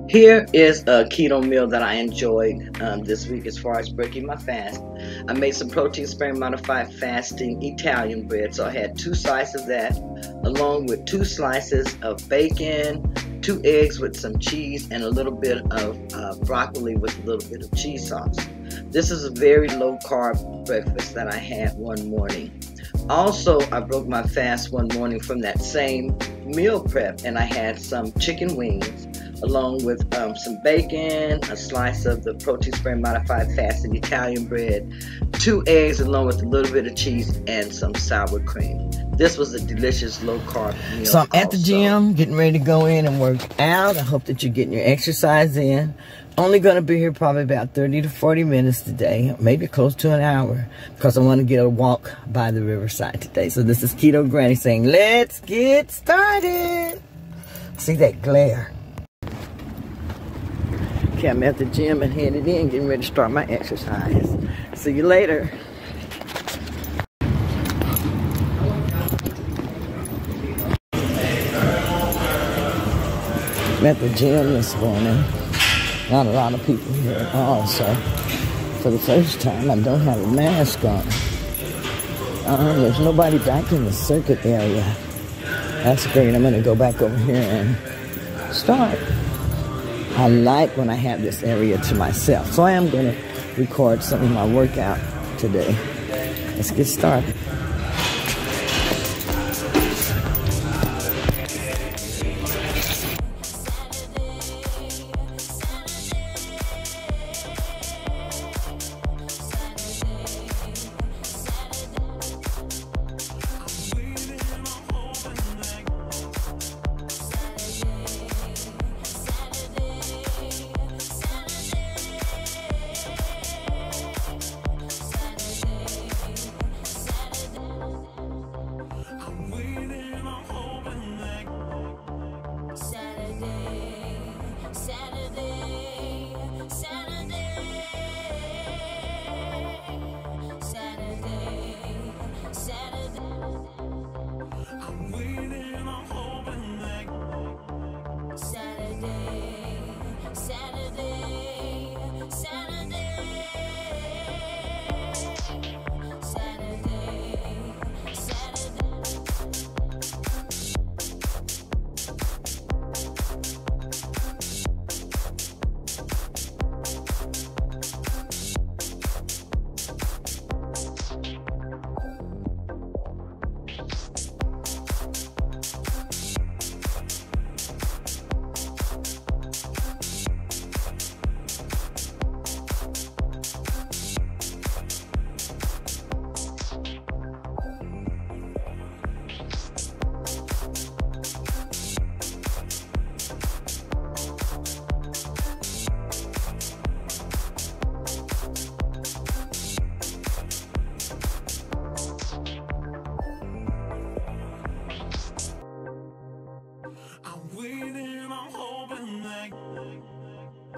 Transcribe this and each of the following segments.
Here is a keto meal that I enjoyed this week as far as breaking my fast. I made some protein sparing modified fasting Italian bread. So I had 2 slices of that along with 2 slices of bacon, 2 eggs with some cheese, and a little bit of broccoli with a little bit of cheese sauce. This is a very low carb breakfast that I had one morning. Also, I broke my fast one morning from that same meal prep, and I had some chicken wings along with some bacon, a slice of the protein sparing modified fasting Italian bread, 2 eggs along with a little bit of cheese and some sour cream. This was a delicious low carb meal. So I'm at the gym getting ready to go in and work out. I hope that you're getting your exercise in. Only going to be here probably about 30 to 40 minutes today, maybe close to an hour, because I want to get a walk by the riverside today. So this is Keto Granny saying, let's get started. See that glare? Okay, I'm at the gym and headed in, getting ready to start my exercise. See you later. I'm at the gym this morning. Not a lot of people here at all, so for the first time I don't have a mask on. There's nobody back in the circuit area. That's great. I'm going to go back over here and start. I like when I have this area to myself, so I am going to record some of my workout today. Let's get started.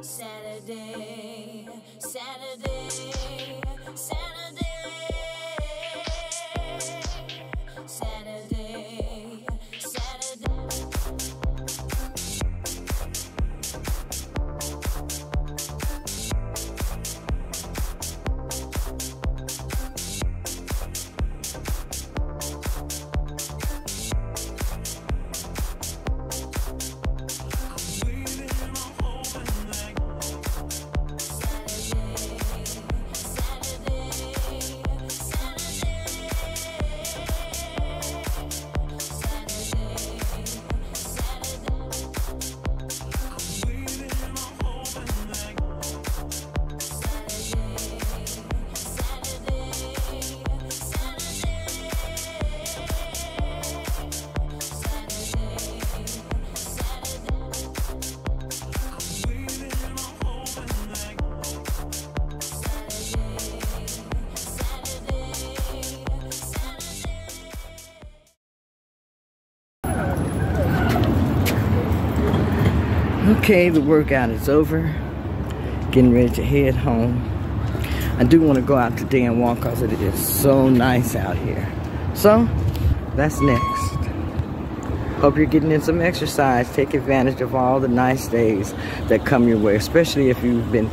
Saturday, Saturday, Saturday, Saturday, Saturday. Okay, the workout is over. Getting ready to head home. I do want to go out today and walk because it is so nice out here. So that's next. Hope you're getting in some exercise. Take advantage of all the nice days that come your way, especially if you've been,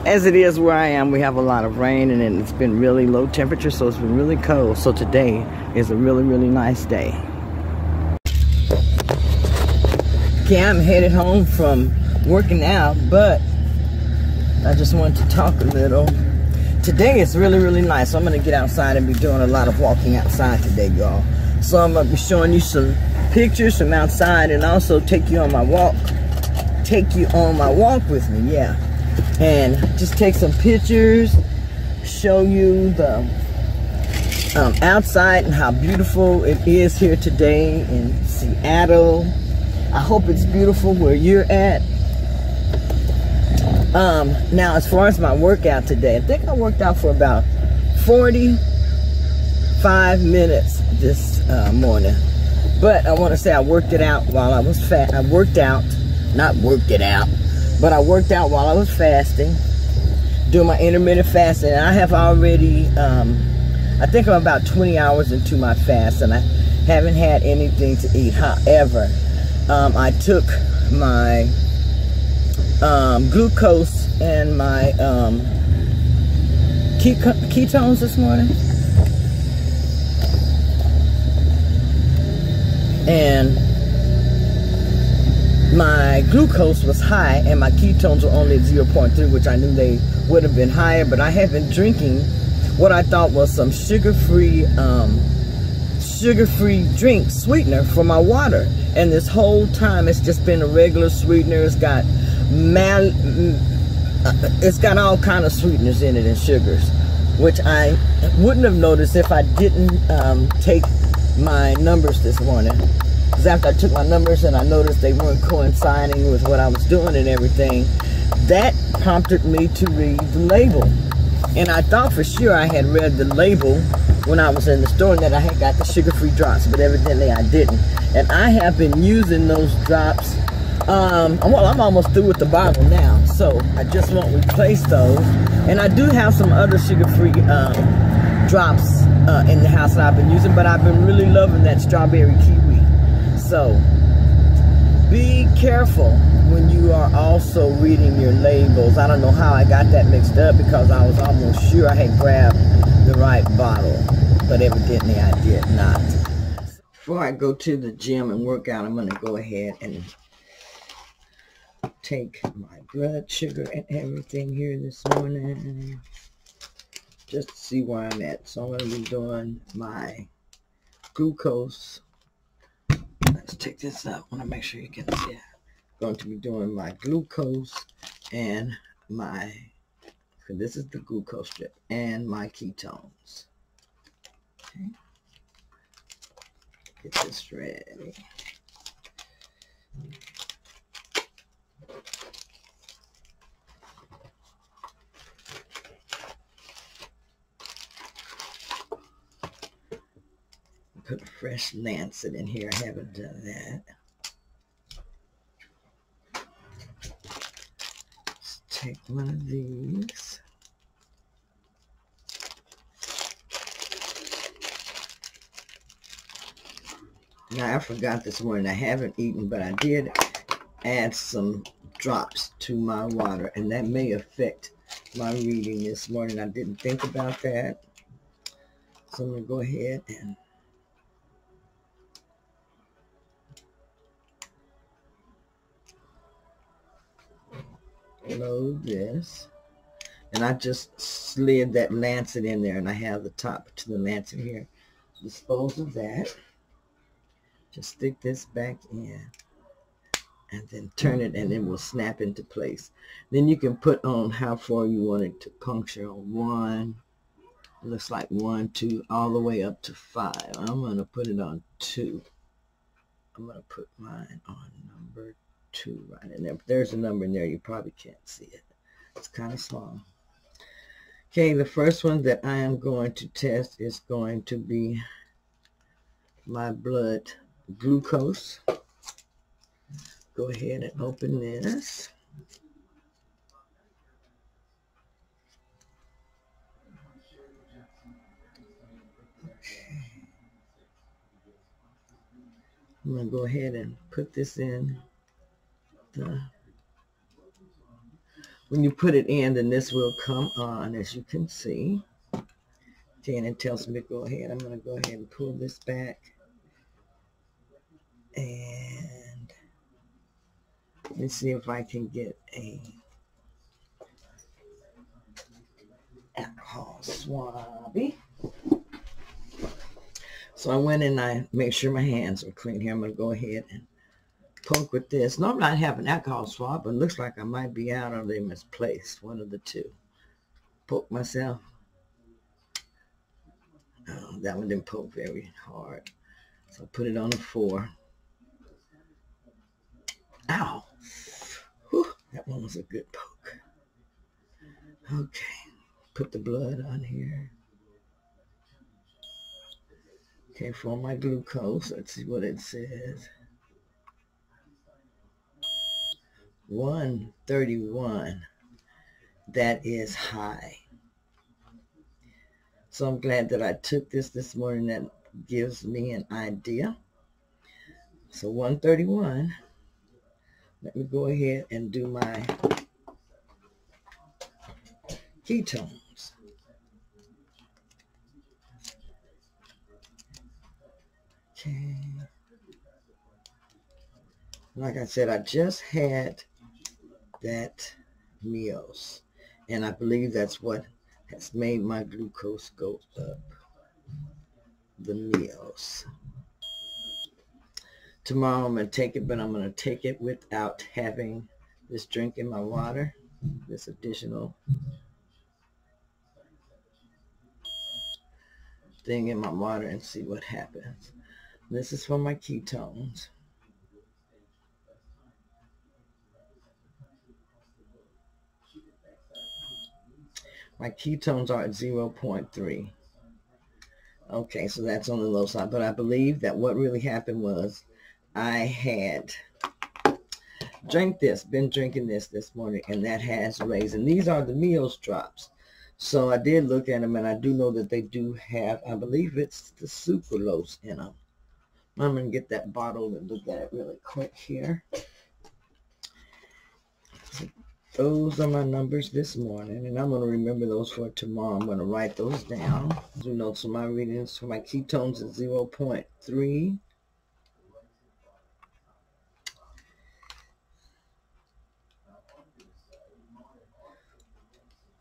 as it is where I am, we have a lot of rain and it's been really low temperature, so it's been really cold. So today is a really, really nice day. Okay, I'm headed home from working out, but I just wanted to talk a little. Today is really, really nice. So I'm going to get outside and be doing a lot of walking outside today, y'all. So I'm going to be showing you some pictures from outside and also take you on my walk. Take you on my walk with me, yeah. And just take some pictures, show you the outside and how beautiful it is here today in Seattle. I hope it's beautiful where you're at. Now as far as my workout today, I think I worked out for about 45 minutes this morning. But I want to say I worked it out while I was fat. I worked out, not worked it out, but I worked out while I was fasting, doing my intermittent fasting. And I have already, I think I'm about 20 hours into my fast, and I haven't had anything to eat. However, I took my glucose and my ketones this morning, and my glucose was high and my ketones were only at 0.3, which I knew they would have been higher, but I have been drinking what I thought was some sugar-free drink sweetener for my water, and this whole time it's just been a regular sweetener. It's got all kind of sweeteners in it and sugars, which I wouldn't have noticed if I didn't take my numbers this morning. Because after I took my numbers and I noticed they weren't coinciding with what I was doing and everything, that prompted me to read the label. And I thought for sure I had read the label when I was in the store and that I had got the sugar-free drops, but evidently I didn't. And I have been using those drops. Well, I'm almost through with the bottle now, so I just won't replace those. And I do have some other sugar-free drops in the house that I've been using, but I've been really loving that strawberry kiwi. So be careful when you are also reading your labels. I don't know how I got that mixed up because I was almost sure I had grabbed the right bottle, but evidently I did not. Before I go to the gym and work out, I'm going to go ahead and take my blood sugar and everything here this morning just to see where I'm at. So I'm going to be doing my glucose. Let's take this up. I want to make sure you can see it. I'm going to be doing my glucose and my, so this is the glucose strip, and my ketones. Okay. Get this ready. Put a fresh lancet in here. I haven't done that. Let's take one of these. Now I forgot this morning. I haven't eaten, but I did add some drops to my water, and that may affect my reading this morning. I didn't think about that. So I'm going to go ahead and load this, and I just slid that lancet in there, and I have the top to the lancet here. Dispose of that. Just stick this back in and then turn it, and it will snap into place. Then you can put on how far you want it to puncture. 1, looks like 1, 2, all the way up to 5. I'm going to put it on 2. I'm going to put mine on number 2 right in there. But there's a number in there. You probably can't see it. It's kind of small. Okay, the first one that I am going to test is going to be my blood glucose. Go ahead and open this. I'm going to go ahead and put this in. When you put it in, then this will come on, as you can see. Then it tells me to go ahead. I'm going to go ahead and pull this back. And let me see if I can get a alcohol swabby. So I went and I made sure my hands are clean here. I'm going to go ahead and poke with this. Normally I have an alcohol swab, but it looks like I might be out or they misplaced. One of the two. Poke myself. Oh, that one didn't poke very hard. So I put it on a 4. Ow. Whew, that one was a good poke. Okay. Put the blood on here. Okay, for my glucose, let's see what it says. 131. That is high. So I'm glad that I took this morning. That gives me an idea. So 131. Let me go ahead and do my ketones. Okay. Like I said, I just had that meals, and I believe that's what has made my glucose go up. The meals. Tomorrow I'm going to take it, but I'm going to take it without having this drink in my water, this additional thing in my water, and see what happens. This is for my ketones. My ketones are at 0.3. Okay, so that's on the low side. But I believe that what really happened was I had been drinking this morning, and that has raised. And these are the meals drops. So I did look at them, and I do know that they do have, I believe it's the sucralose in them. I'm going to get that bottle and look at it really quick here. So those are my numbers this morning, and I'm going to remember those for tomorrow. I'm going to write those down. You know, so my readings for my ketones is 0.3.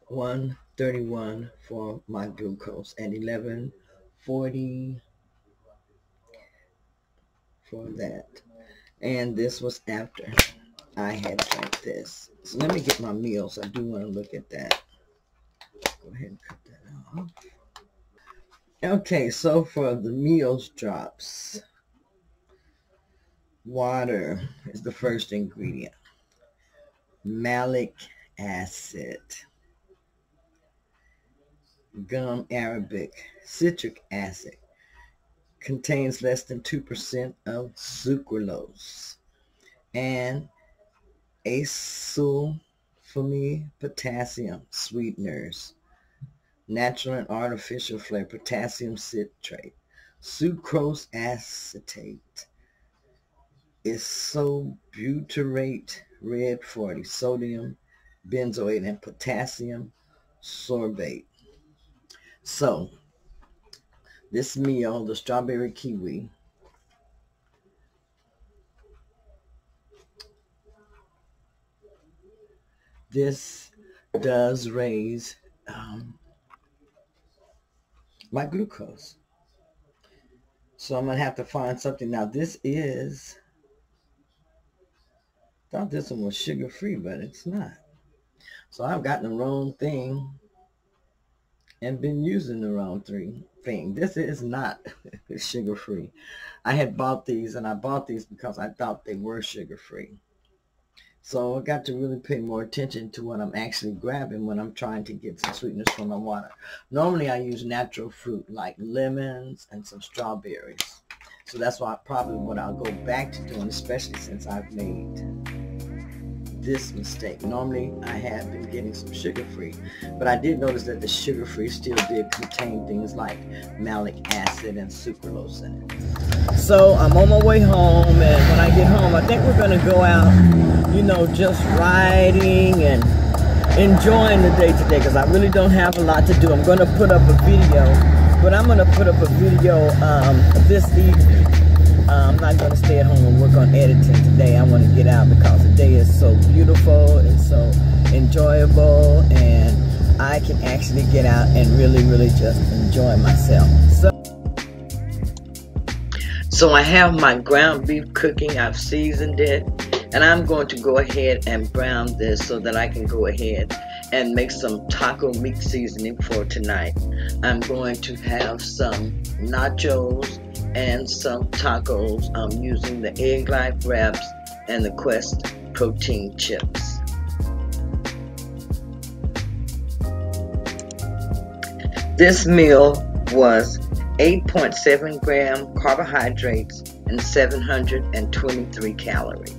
$131 for my glucose, and $11.40 for that. And this was after I had drank this. So let me get my meals. I do want to look at that. Go ahead and cut that off. Okay, so for the meals drops, water is the first ingredient. Malic acid, gum arabic, citric acid, contains less than 2% of sucralose, and acyl potassium sweeteners, natural and artificial flavor, potassium citrate, sucrose acetate, isobutyrate, red 40, sodium benzoate, and potassium sorbate. So this meal, the strawberry kiwi, this does raise my glucose. So I'm going to have to find something. Now this is, I thought this one was sugar-free, but it's not. So I've gotten the wrong thing and been using the wrong thing. This is not sugar-free. I had bought these, and I bought these because I thought they were sugar-free. So I got to really pay more attention to what I'm actually grabbing when I'm trying to get some sweetness from my water. Normally I use natural fruit like lemons and some strawberries. So that's why probably what I'll go back to doing, especially since I've made this mistake. Normally I have been getting some sugar-free, but I did notice that the sugar-free still did contain things like malic acid and sucralose in it. So I'm on my way home, and when I get home, I think we're gonna go out, you know, just riding and enjoying the day today, because I really don't have a lot to do. I'm gonna put up a video, but I'm gonna put up a video this evening. I'm not going to stay at home and work on editing today. I want to get out because the day is so beautiful, it's so enjoyable, and I can actually get out and really, really just enjoy myself. So I have my ground beef cooking. I've seasoned it, and I'm going to go ahead and brown this so that I can go ahead and make some taco meat seasoning for tonight. I'm going to have some nachos and some tacos. I'm using the Egg Life wraps and the Quest protein chips. This meal was 8.7 gram carbohydrates and 723 calories.